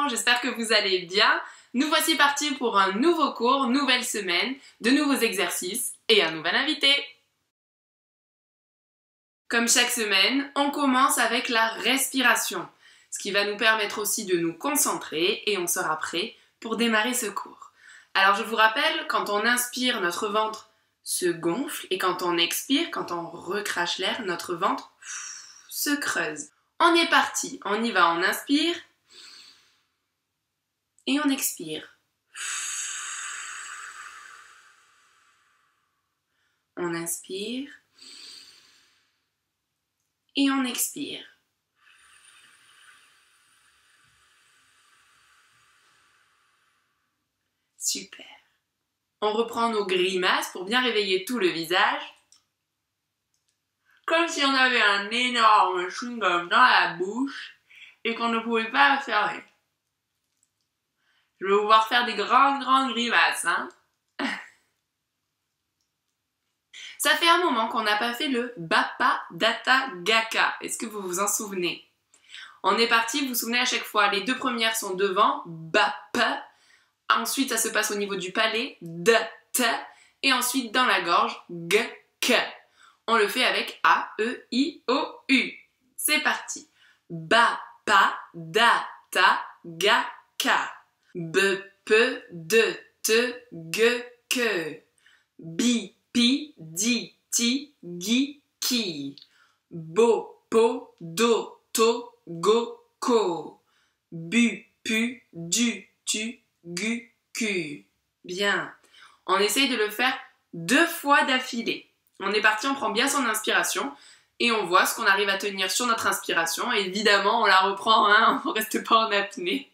enfants, j'espère que vous allez bien. Nous voici partis pour un nouveau cours, nouvelle semaine, de nouveaux exercices et un nouvel invité. Comme chaque semaine, on commence avec la respiration, ce qui va nous permettre aussi de nous concentrer et on sera prêt pour démarrer ce cours. Alors je vous rappelle, quand on inspire, notre ventre se gonfle et quand on expire, quand on recrache l'air, notre ventre se creuse. On est parti, on y va, on inspire et on expire. On inspire et on expire. Super. On reprend nos grimaces pour bien réveiller tout le visage. Comme si on avait un énorme chewing-gum dans la bouche et qu'on ne pouvait pas le fermer. Je vais vous voir faire des grandes grimaces, hein. Ça fait un moment qu'on n'a pas fait le Bapa Data Gaka. Est-ce que vous vous en souvenez? On est parti, vous vous souvenez à chaque fois, les deux premières sont devant, Bapa. Ensuite, ça se passe au niveau du palais, D-T. Et ensuite, dans la gorge, G-K. On le fait avec A-E-I-O-U. C'est parti. Bapa Data Gaka. B-P-D-T-G-K. Bi-pi-di-ti-gi-ki. Bo-po-do-to-go-ko. Bu-pu-du-tu-gu-ku. Bien. On essaye de le faire 2 fois d'affilée. On est parti, on prend bien son inspiration et on voit ce qu'on arrive à tenir sur notre inspiration. Et évidemment, on la reprend, hein, on ne reste pas en apnée.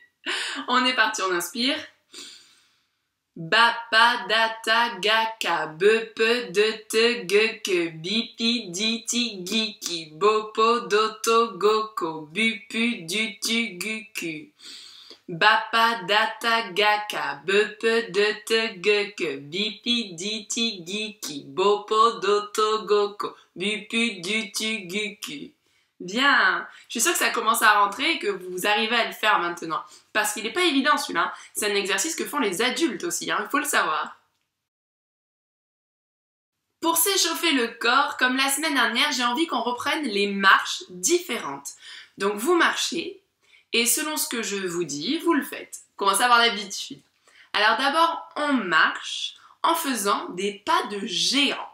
On est parti, on inspire. Bapa data gaka bepe de te geke bipi diti giki bopo doto goko bupu du tu guku. Bapa data gaka bepe de te geke bipi diti giki bopo doto goko bupu du tu guku. Bien, je suis sûre que ça commence à rentrer et que vous arrivez à le faire maintenant. Parce qu'il n'est pas évident celui-là, c'est un exercice que font les adultes aussi, hein, il faut le savoir. Pour s'échauffer le corps, comme la semaine dernière, j'ai envie qu'on reprenne les marches différentes. Donc vous marchez, et selon ce que je vous dis, vous le faites. Commencez à avoir l'habitude. Alors d'abord, on marche en faisant des pas de géant.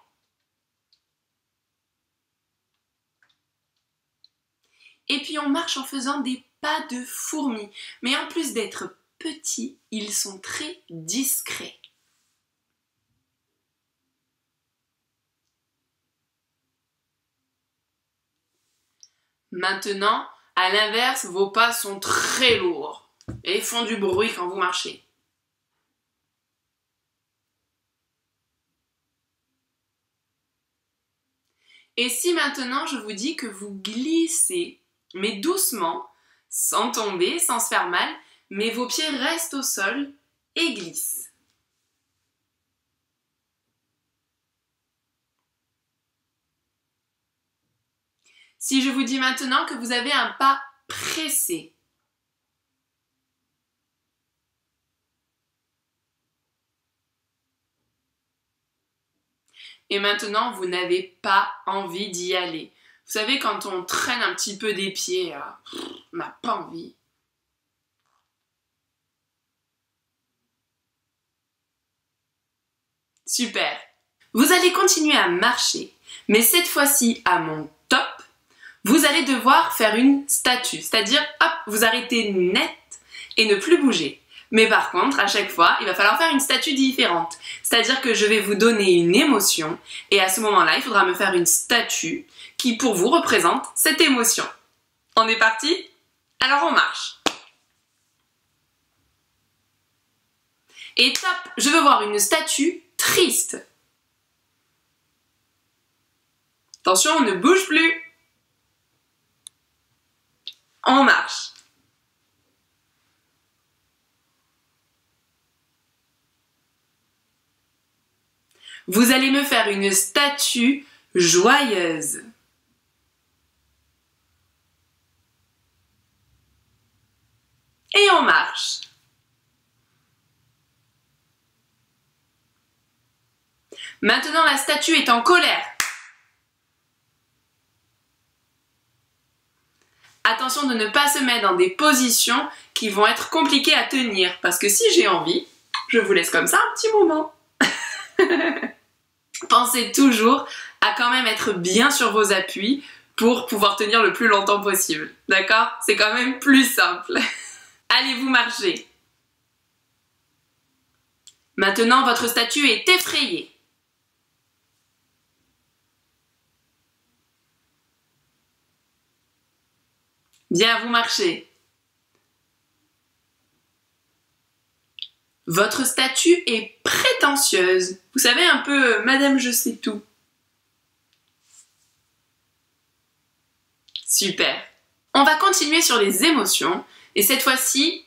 Et puis on marche en faisant des pas de fourmi. Mais en plus d'être petits, ils sont très discrets. Maintenant, à l'inverse, vos pas sont très lourds et font du bruit quand vous marchez. Et si maintenant je vous dis que vous glissez, mais doucement, sans tomber, sans se faire mal, mais vos pieds restent au sol et glissent. Si je vous dis maintenant que vous avez un pas pressé, et maintenant vous n'avez pas envie d'y aller. Vous savez, quand on traîne un petit peu des pieds, on n'a pas envie. Super. Vous allez continuer à marcher, mais cette fois-ci à mon top, vous allez devoir faire une statue. C'est-à-dire, hop, vous arrêtez net et ne plus bouger. Mais par contre, à chaque fois, il va falloir faire une statue différente. C'est-à-dire que je vais vous donner une émotion et à ce moment-là, il faudra me faire une statue qui, pour vous, représente cette émotion. On est parti? Alors on marche. Et top, je veux voir une statue triste. Attention, on ne bouge plus. On marche. Vous allez me faire une statue joyeuse. Et on marche. Maintenant, la statue est en colère. Attention de ne pas se mettre dans des positions qui vont être compliquées à tenir. Parce que si j'ai envie, je vous laisse comme ça un petit moment. Pensez toujours à quand même être bien sur vos appuis pour pouvoir tenir le plus longtemps possible. D'accord? C'est quand même plus simple. Allez-vous marcher. Maintenant, votre statue est effrayée. Bien, vous marchez. Votre statue est prétentieuse. Vous savez, un peu Madame je sais tout. Super. On va continuer sur les émotions. Et cette fois-ci,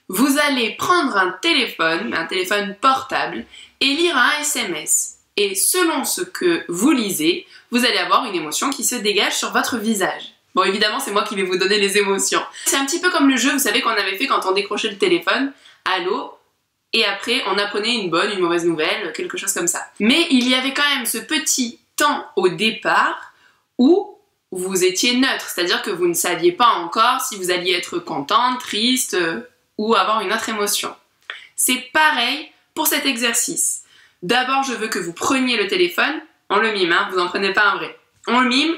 vous allez prendre un téléphone portable, et lire un SMS. Et selon ce que vous lisez, vous allez avoir une émotion qui se dégage sur votre visage. Bon, évidemment, c'est moi qui vais vous donner les émotions. C'est un petit peu comme le jeu, vous savez, qu'on avait fait quand on décrochait le téléphone. Allô? Et après, on apprenait une bonne, une mauvaise nouvelle, quelque chose comme ça. Mais il y avait quand même ce petit temps au départ où vous étiez neutre, c'est-à-dire que vous ne saviez pas encore si vous alliez être contente, triste ou avoir une autre émotion. C'est pareil pour cet exercice. D'abord, je veux que vous preniez le téléphone, on le mime, hein, vous n'en prenez pas un vrai. On le mime,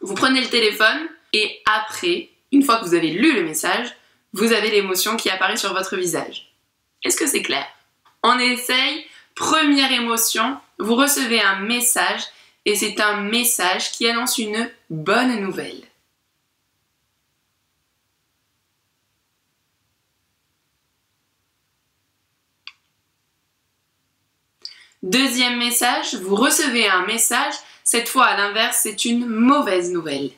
vous prenez le téléphone et après, une fois que vous avez lu le message, vous avez l'émotion qui apparaît sur votre visage. Est-ce que c'est clair? On essaye. Première émotion, vous recevez un message et c'est un message qui annonce une bonne nouvelle. Deuxième message, vous recevez un message, cette fois à l'inverse, c'est une mauvaise nouvelle.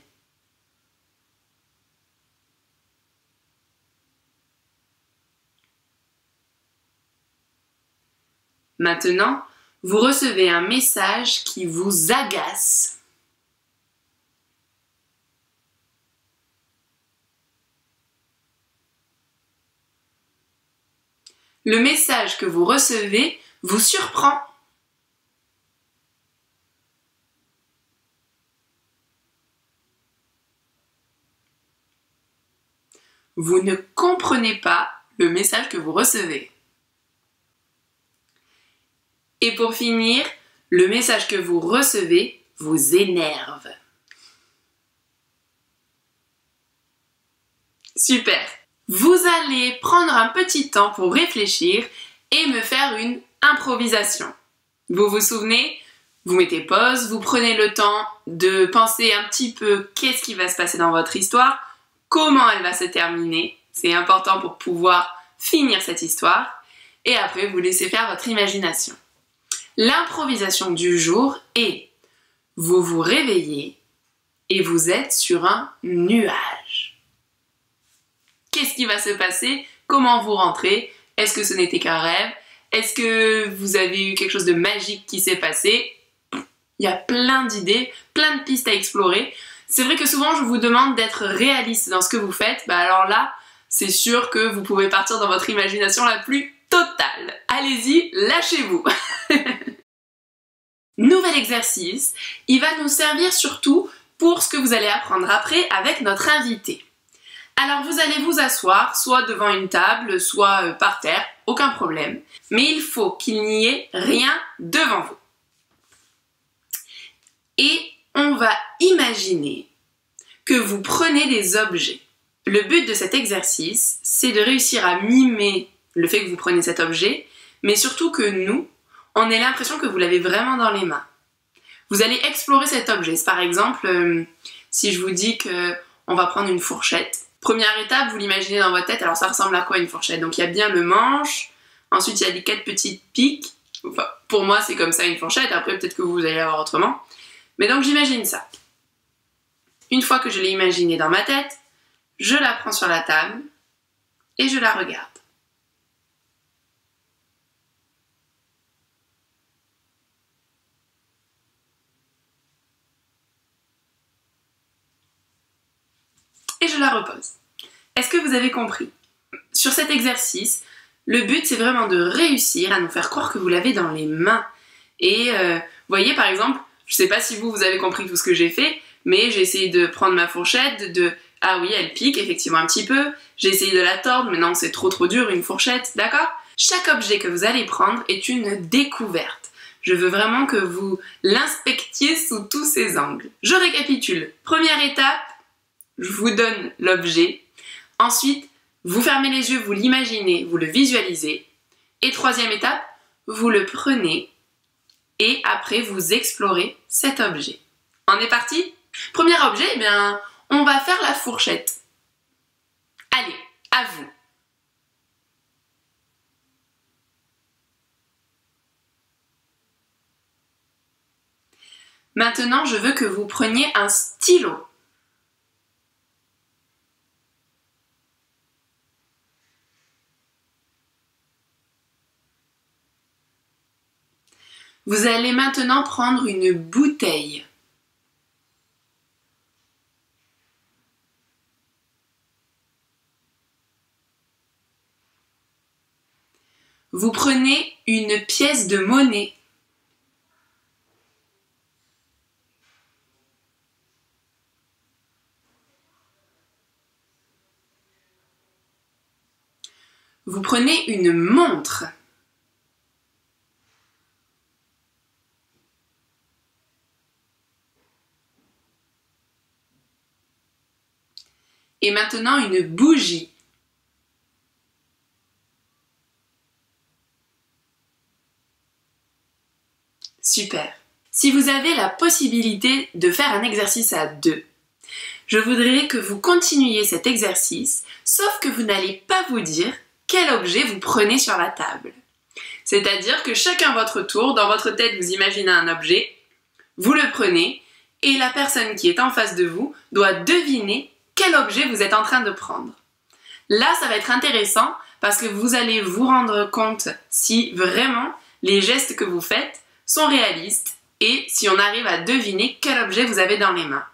Maintenant, vous recevez un message qui vous agace. Le message que vous recevez vous surprend. Vous ne comprenez pas le message que vous recevez. Et pour finir, le message que vous recevez vous énerve. Super! Vous allez prendre un petit temps pour réfléchir et me faire une improvisation. Vous vous souvenez? Vous mettez pause, vous prenez le temps de penser un petit peu qu'est-ce qui va se passer dans votre histoire, comment elle va se terminer. C'est important pour pouvoir finir cette histoire. Et après, vous laissez faire votre imagination. L'improvisation du jour est: vous vous réveillez et vous êtes sur un nuage. Qu'est-ce qui va se passer? Comment vous rentrez? Est-ce que ce n'était qu'un rêve? Est-ce que vous avez eu quelque chose de magique qui s'est passé? Il y a plein d'idées, plein de pistes à explorer. C'est vrai que souvent je vous demande d'être réaliste dans ce que vous faites. Bah alors là, c'est sûr que vous pouvez partir dans votre imagination la plus totale. Allez-y, lâchez-vous. Nouvel exercice, il va nous servir surtout pour ce que vous allez apprendre après avec notre invité. Alors vous allez vous asseoir, soit devant une table, soit par terre, aucun problème. Mais il faut qu'il n'y ait rien devant vous. Et on va imaginer que vous prenez des objets. Le but de cet exercice, c'est de réussir à mimer le fait que vous prenez cet objet, mais surtout que nous, on ait l'impression que vous l'avez vraiment dans les mains. Vous allez explorer cet objet. Par exemple, si je vous dis qu'on va prendre une fourchette. Première étape, vous l'imaginez dans votre tête. Alors ça ressemble à quoi une fourchette? Donc il y a bien le manche, ensuite il y a les 4 petites piques. Enfin, pour moi c'est comme ça une fourchette, après peut-être que vous allez avoir autrement. Mais donc j'imagine ça. Une fois que je l'ai imaginé dans ma tête, je la prends sur la table et je la regarde. Et je la repose. Est-ce que vous avez compris? sur cet exercice, le but c'est vraiment de réussir à nous faire croire que vous l'avez dans les mains. Et voyez par exemple, je sais pas si vous avez compris tout ce que j'ai fait, mais j'ai essayé de prendre ma fourchette, ah oui, elle pique effectivement un petit peu, j'ai essayé de la tordre, mais non c'est trop dur une fourchette, d'accord? Chaque objet que vous allez prendre est une découverte. Je veux vraiment que vous l'inspectiez sous tous ses angles. Je récapitule. Première étape, je vous donne l'objet. Ensuite, vous fermez les yeux, vous l'imaginez, vous le visualisez. Et troisième étape, vous le prenez et après vous explorez cet objet. On est parti? Premier objet, eh bien, on va faire la fourchette. Allez, à vous. Maintenant, je veux que vous preniez un stylo. Vous allez maintenant prendre une bouteille. Vous prenez une pièce de monnaie. Vous prenez une montre. Et maintenant une bougie. Super. Si vous avez la possibilité de faire un exercice à deux, je voudrais que vous continuiez cet exercice, sauf que vous n'allez pas vous dire quel objet vous prenez sur la table. C'est-à-dire que chacun à votre tour, dans votre tête, vous imaginez un objet, vous le prenez, et la personne qui est en face de vous doit deviner quel objet vous êtes en train de prendre. Là, ça va être intéressant parce que vous allez vous rendre compte si vraiment les gestes que vous faites sont réalistes et si on arrive à deviner quel objet vous avez dans les mains.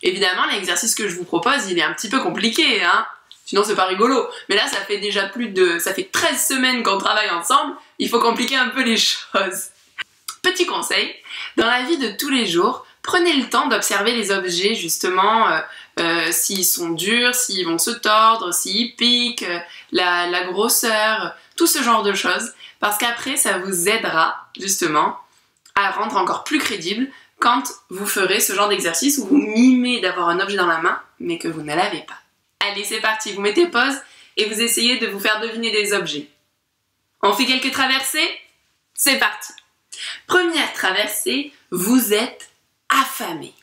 Évidemment, l'exercice que je vous propose, il est un petit peu compliqué, hein? Sinon, c'est pas rigolo. Mais là, ça fait déjà ça fait 13 semaines qu'on travaille ensemble, il faut compliquer un peu les choses. Petit conseil, dans la vie de tous les jours, prenez le temps d'observer les objets, justement, s'ils sont durs, s'ils vont se tordre, s'ils piquent, la grosseur, tout ce genre de choses, parce qu'après, ça vous aidera, justement, à rendre encore plus crédible quand vous ferez ce genre d'exercice où vous mimez d'avoir un objet dans la main, mais que vous ne l'avez pas. Allez, c'est parti, vous mettez pause et vous essayez de vous faire deviner des objets. On fait quelques traversées? C'est parti! Première traversée, vous êtes affamé.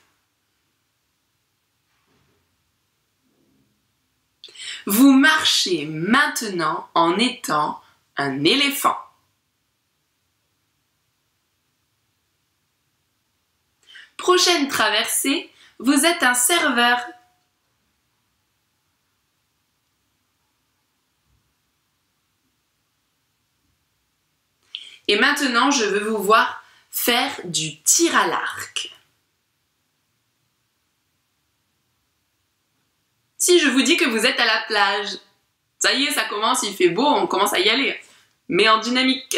Vous marchez maintenant en étant un éléphant. Prochaine traversée, vous êtes un serveur. Et maintenant, je veux vous voir faire du tir à l'arc. Si je vous dis que vous êtes à la plage, ça y est, ça commence, il fait beau, on commence à y aller. Mais en dynamique.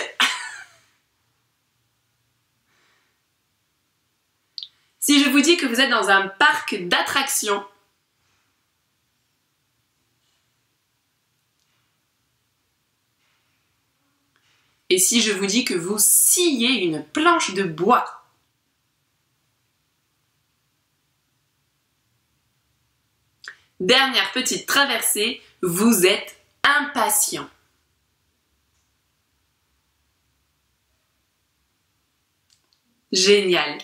Si je vous dis que vous êtes dans un parc d'attractions, et si je vous dis que vous sciez une planche de bois, dernière petite traversée, vous êtes impatient. Génial.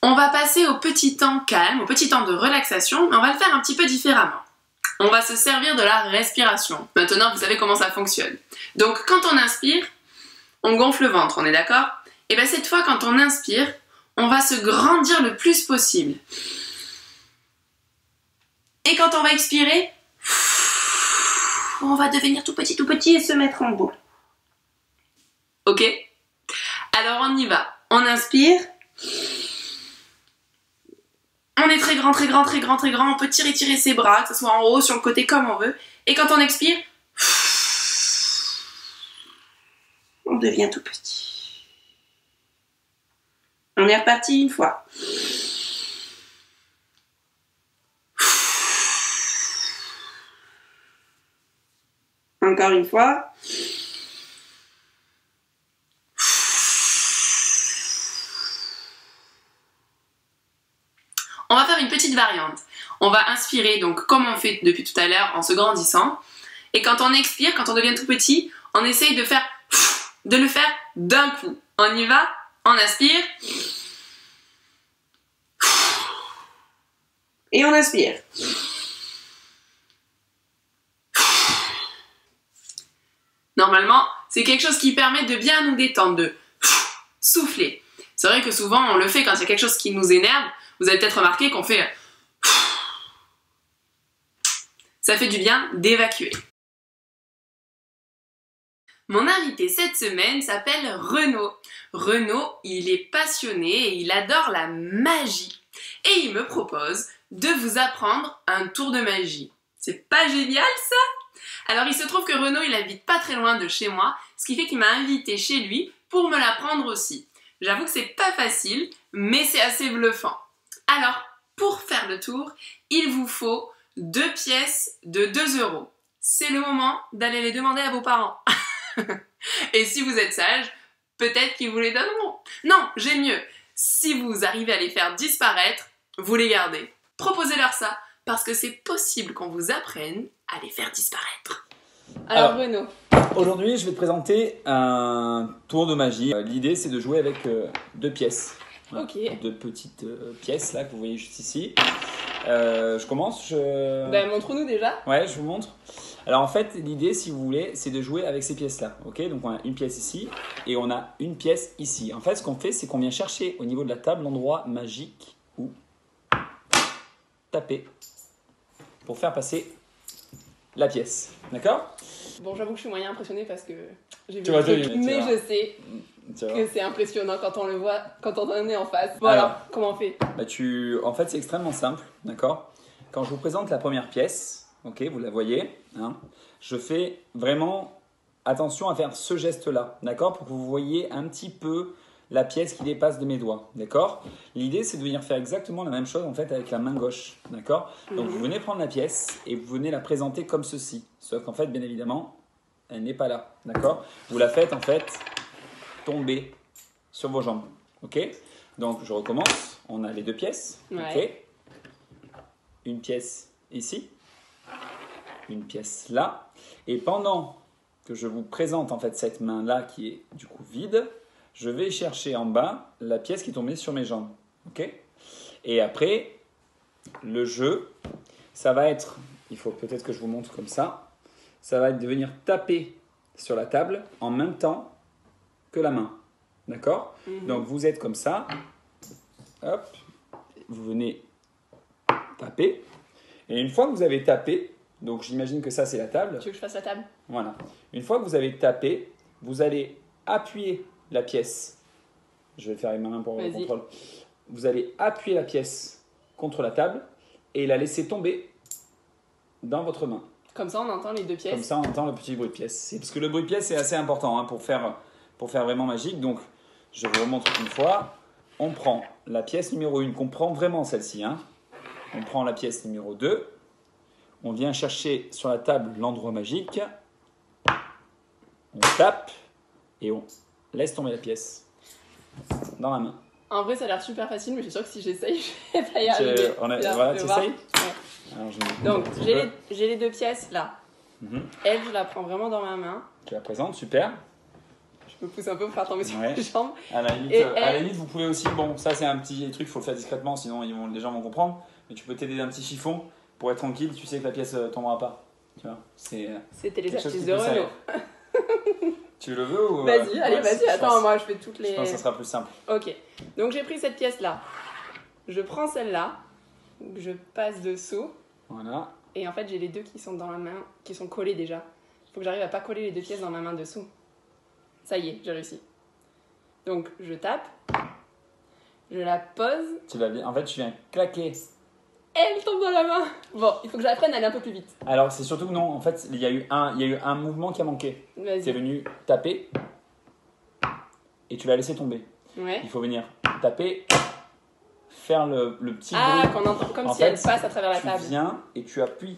On va passer au petit temps calme, au petit temps de relaxation, mais on va le faire un petit peu différemment. On va se servir de la respiration. Maintenant, vous savez comment ça fonctionne. Donc, quand on inspire, on gonfle le ventre, on est d'accord? Et bien cette fois, quand on inspire, on va se grandir le plus possible. Et quand on va expirer, on va devenir tout petit et se mettre en boule. Ok? Alors on y va. On inspire. On est très grand, très grand, très grand, très grand. On peut tirer ses bras, que ce soit en haut, sur le côté, comme on veut. Et quand on expire, on devient tout petit. On est reparti une fois. Encore une fois. On va faire une petite variante. On va inspirer, donc comme on fait depuis tout à l'heure, en se grandissant. Et quand on expire, quand on devient tout petit, on essaye de le faire d'un coup. On y va, on inspire. Et on inspire. Normalement, c'est quelque chose qui permet de bien nous détendre, de souffler. C'est vrai que souvent, on le fait quand il y a quelque chose qui nous énerve. Vous avez peut-être remarqué qu'on fait... Ça fait du bien d'évacuer. Mon invité cette semaine s'appelle Renaud. Renaud, il est passionné et il adore la magie. Et il me propose de vous apprendre un tour de magie. C'est pas génial ça? Alors il se trouve que Renaud, il habite pas très loin de chez moi, ce qui fait qu'il m'a invité chez lui pour me l'apprendre aussi. J'avoue que c'est pas facile, mais c'est assez bluffant. Alors, pour faire le tour, il vous faut 2 pièces de 2 €. C'est le moment d'aller les demander à vos parents. Et si vous êtes sage, peut-être qu'ils vous les donneront. Non, j'ai mieux. Si vous arrivez à les faire disparaître, vous les gardez. Proposez-leur ça, parce que c'est possible qu'on vous apprenne à les faire disparaître. Alors Renaud. Aujourd'hui, je vais te présenter un tour de magie. L'idée, c'est de jouer avec 2 pièces. Voilà. Ok. 2 petites pièces là que vous voyez juste ici. Je commence. Ben, montre-nous déjà. Ouais, je vous montre. Alors en fait, l'idée, si vous voulez, c'est de jouer avec ces pièces-là. Ok, donc on a une pièce ici et on a une pièce ici. En fait, ce qu'on fait, c'est qu'on vient chercher au niveau de la table l'endroit magique où taper pour faire passer la pièce. D'accord? Bon, j'avoue que je suis moyen impressionnée parce que j'ai vu Tu vois, le truc, mais je sais que c'est impressionnant quand on le voit, quand on en est en face. Bon alors, comment on fait? En fait, c'est extrêmement simple, d'accord? Quand je vous présente la première pièce, ok, vous la voyez, hein, je fais vraiment attention à faire ce geste-là, d'accord? Pour que vous voyez un petit peu la pièce qui dépasse de mes doigts, d'accord? L'idée, c'est de venir faire exactement la même chose en fait avec la main gauche, d'accord? Donc, vous venez prendre la pièce et vous venez la présenter comme ceci. Sauf qu'en fait, bien évidemment, elle n'est pas là, d'accord? Vous la faites en fait tomber sur vos jambes, ok? Donc, je recommence. On a les 2 pièces, ouais. ok? Une pièce ici, une pièce là. Et pendant que je vous présente en fait cette main-là qui est du coup vide, je vais chercher en bas la pièce qui est tombée sur mes jambes. Ok? Et après, le jeu, ça va être, il faut peut-être que je vous montre comme ça va être de venir taper sur la table en même temps que la main. D'accord? Donc vous êtes comme ça, hop, vous venez taper. Et une fois que vous avez tapé, donc j'imagine que ça c'est la table. Tu veux que je fasse la table? Voilà. Une fois que vous avez tapé, vous allez appuyer la pièce. Je vais faire avec ma main pour le contrôle. Vous allez appuyer la pièce contre la table et la laisser tomber dans votre main. Comme ça, on entend les 2 pièces. Comme ça, on entend le petit bruit de pièce. Parce que le bruit de pièce, c'est assez important hein, pour faire vraiment magique. Donc, je vous remontre une fois. On prend la pièce numéro 1, qu'on prend vraiment celle-ci. Hein. On prend la pièce numéro 2. On vient chercher sur la table l'endroit magique. On tape et on laisse tomber la pièce dans la main. En vrai, ça a l'air super facile, mais je suis sûre que si j'essaye, je vais pas y arriver. Voilà, tu essayes? Donc, j'ai les 2 pièces là. Elle, je la prends vraiment dans ma main. Tu la présentes, super. Je me pousse un peu pour faire tomber sur mes jambes. À la limite, vous pouvez aussi, bon, ça c'est un petit truc, il faut le faire discrètement, sinon les gens vont comprendre. Mais tu peux t'aider d'un petit chiffon pour être tranquille, tu sais que la pièce tombera pas. Tu vois, c'était les astuces de Renaud. Tu le veux ou... Vas-y, allez, vas-y, attends, moi je fais toutes les... Je pense que ça sera plus simple. Ok, donc j'ai pris cette pièce-là. Je prends celle-là, je passe dessous. Voilà. Et en fait, j'ai les 2 qui sont dans la main, qui sont collés déjà. Il faut que j'arrive à pas coller les 2 pièces dans ma main dessous. Ça y est, j'ai réussi. Donc, je tape, je la pose. En fait, tu viens claquer. Elle tombe dans la main. Bon, il faut que j'apprenne à aller un peu plus vite. Alors, c'est surtout que non, en fait, il y a eu un mouvement qui a manqué. Vas-y. C'est venu taper et tu vas laisser tomber. Ouais. Il faut venir taper, faire le petit Ah, bruit. qu'on entend comme En si fait, elle passe à travers la table. Tu viens et tu appuies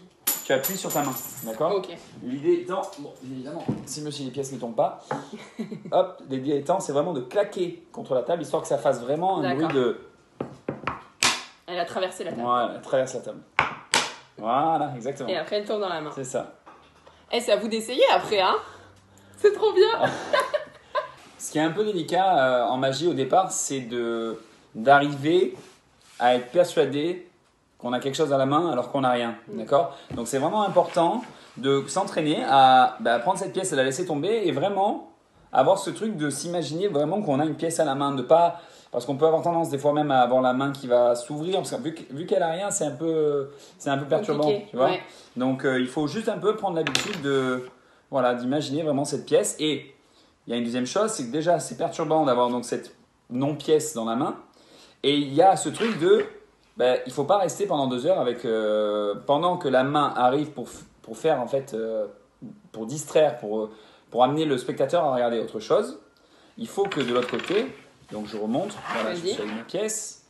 sur ta main, d'accord? Ok. L'idée étant, bon, évidemment, si monsieur les pièces ne tombent pas, hop, l'idée étant, c'est vraiment de claquer contre la table, histoire que ça fasse vraiment un bruit de... Elle a traversé la table. Voilà, elle traverse la table. Voilà, exactement. Et après, elle tourne dans la main. C'est ça. Eh, c'est à vous d'essayer après, hein? C'est trop bien! Ce qui est un peu délicat en magie au départ, c'est d'arriver à être persuadé qu'on a quelque chose à la main alors qu'on n'a rien, d'accord? Donc c'est vraiment important de s'entraîner à prendre cette pièce et la laisser tomber et vraiment avoir ce truc de s'imaginer vraiment qu'on a une pièce à la main, de pas... Parce qu'on peut avoir tendance des fois même à avoir la main qui va s'ouvrir, parce que vu qu'elle a rien, c'est un peu perturbant, compliqué, tu vois. ouais. Donc il faut juste un peu prendre l'habitude d'imaginer vraiment cette pièce. Et il y a une deuxième chose, c'est que déjà c'est perturbant d'avoir donc cette non-pièce dans la main. Et il y a ce truc de, il faut pas rester pendant 2 heures avec pendant que la main arrive pour faire en fait, pour distraire, pour amener le spectateur à regarder autre chose. Il faut que de l'autre côté, donc je remonte, voilà, je suis avec ma pièce.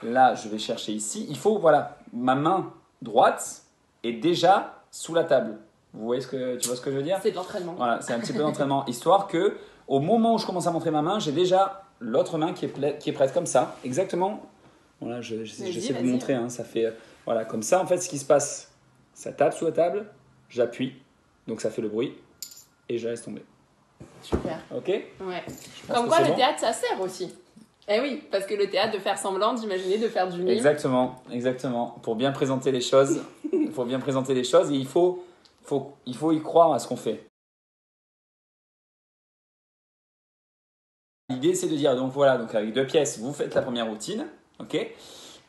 Là, je vais chercher ici. Il faut, voilà, ma main droite est déjà sous la table. Tu vois ce que je veux dire? C'est de l'entraînement. Voilà, c'est un petit peu d'entraînement, histoire que au moment où je commence à montrer ma main, j'ai déjà l'autre main qui est prête comme ça, exactement. Voilà, j'essaie de vous montrer, hein, ça fait voilà, comme ça en fait ce qui se passe. Ça tape sous la table, j'appuie, donc ça fait le bruit et je laisse tomber. Super. Ok? Ouais. Comme quoi le théâtre ça sert aussi. Eh oui, parce que le théâtre de faire semblant, d'imaginer, de faire du mime. Exactement. Pour bien présenter les choses, et il faut y croire à ce qu'on fait. L'idée, c'est de dire, donc voilà, donc avec 2 pièces, vous faites la première routine, ok?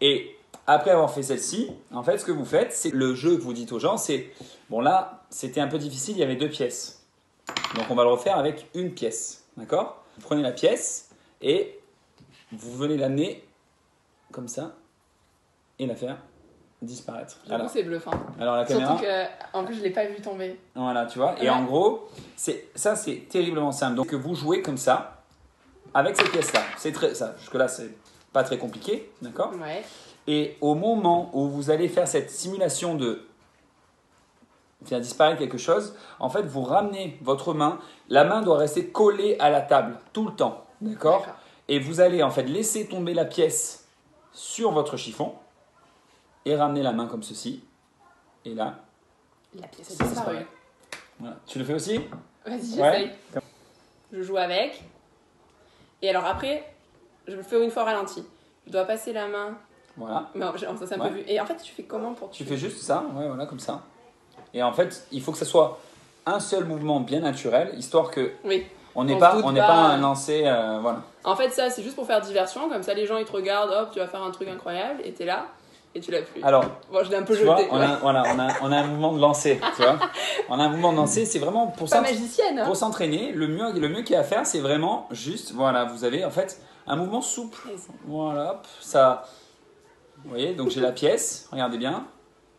Et après avoir fait celle-ci, en fait, ce que vous faites, c'est le jeu que vous dites aux gens, c'est, bon là, c'était un peu difficile, il y avait 2 pièces. Donc on va le refaire avec 1 pièce, d'accord? Vous prenez la pièce et vous venez l'amener comme ça et la faire disparaître. Alors, c'est bluffant. Alors la caméra... Surtout qu'en plus je l'ai pas vu tomber. Voilà, tu vois. Et en gros, c'est terriblement simple. Donc vous jouez comme ça, avec cette pièce-là. Jusque-là, c'est pas très compliqué, d'accord? Ouais. Et au moment où vous allez faire cette simulation de faire disparaître quelque chose, en fait, vous ramenez votre main. La main doit rester collée à la table tout le temps, d'accord? Et vous allez en fait laisser tomber la pièce sur votre chiffon et ramener la main comme ceci. Et là, la pièce a disparu. Voilà. Tu le fais aussi? Vas-y, j'essaye. Je joue avec. Et alors après, je le fais une fois ralenti. Je dois passer la main. Voilà. Mais ça c'est un peu vu. Et en fait, tu fais comment pour Tu fais juste ça, ouais, voilà, comme ça. Et en fait, il faut que ce soit un seul mouvement bien naturel, histoire que on n'est pas un lancer, voilà. En fait, ça, c'est juste pour faire diversion. Comme ça, les gens, ils te regardent, hop, tu vas faire un truc incroyable, et t'es là, et tu l'as plus. Alors, bon, je l'ai un peu jeté. Vois, on a un mouvement de lancer, tu vois. On a un mouvement de lancer, c'est vraiment pour ça. Magicienne. Pour s'entraîner, le mieux qu'il y a à faire, c'est vraiment juste, voilà, vous avez en fait un mouvement souple. Voilà, hop, ça. Vous voyez, donc j'ai la pièce, regardez bien,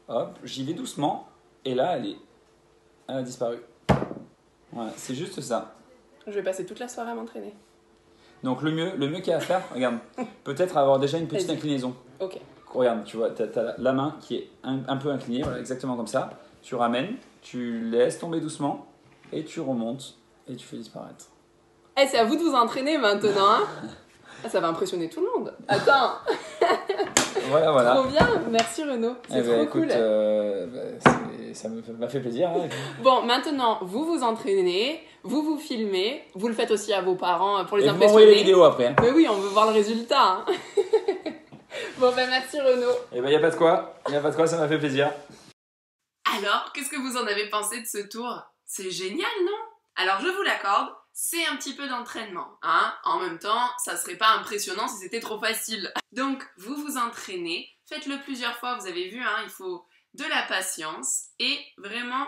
hop, j'y vais doucement, et là, elle a disparu. Voilà, c'est juste ça. Je vais passer toute la soirée à m'entraîner. Donc le mieux qu'il y a à faire, regarde, peut-être avoir déjà une petite inclinaison. Ok. Regarde, tu vois, t'as la main qui est un peu inclinée, voilà, exactement comme ça. Tu ramènes, tu laisses tomber doucement, et tu remontes, et tu fais disparaître. Eh, c'est à vous de vous entraîner maintenant, hein. Ça va impressionner tout le monde. Attends. Voilà. Trop bien, merci Renaud, c'est trop cool. Ça m'a fait plaisir. Hein. Bon, maintenant, vous vous entraînez, vous filmez, vous le faites aussi à vos parents pour les et impressionner. Vous m'envoyez les vidéos après. Hein. Mais oui, on veut voir le résultat. Hein. Bon, merci Renaud. Et y a pas de quoi, ça m'a fait plaisir. Alors, qu'est-ce que vous en avez pensé de ce tour? C'est génial, non? Alors, je vous l'accorde, c'est un petit peu d'entraînement, hein. En même temps, ça serait pas impressionnant si c'était trop facile. Donc, vous vous entraînez, faites-le plusieurs fois, vous avez vu, hein, il faut de la patience et vraiment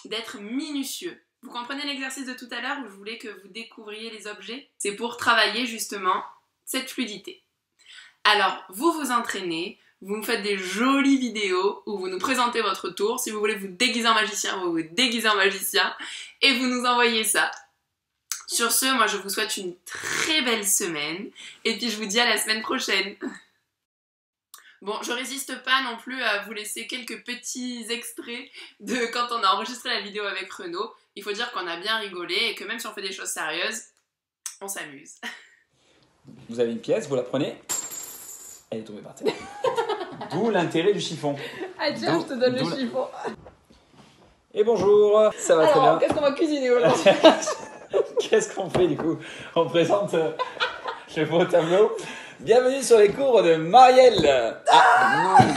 d'être minutieux. Vous comprenez l'exercice de tout à l'heure où je voulais que vous découvriez les objets? C'est pour travailler justement cette fluidité. Alors, vous vous entraînez, vous me faites des jolies vidéos où vous nous présentez votre tour. Si vous voulez vous déguiser en magicien, vous vous déguisez en magicien et vous nous envoyez ça Sur ce, moi je vous souhaite une très belle semaine et puis je vous dis à la semaine prochaine. Bon, je résiste pas non plus à vous laisser quelques petits extraits de quand on a enregistré la vidéo avec Renaud. Il faut dire qu'on a bien rigolé et que même si on fait des choses sérieuses, on s'amuse. Vous avez une pièce, vous la prenez, elle est tombée par terre. D'où l'intérêt du chiffon. Ah tiens, je te donne le chiffon. Et bonjour, ça va très bien. Alors, qu'est-ce qu'on va cuisiner aujourd'hui? Qu'est-ce qu'on fait du coup? On présente le beau tableau. Bienvenue sur les cours de Marielle. Ah, non.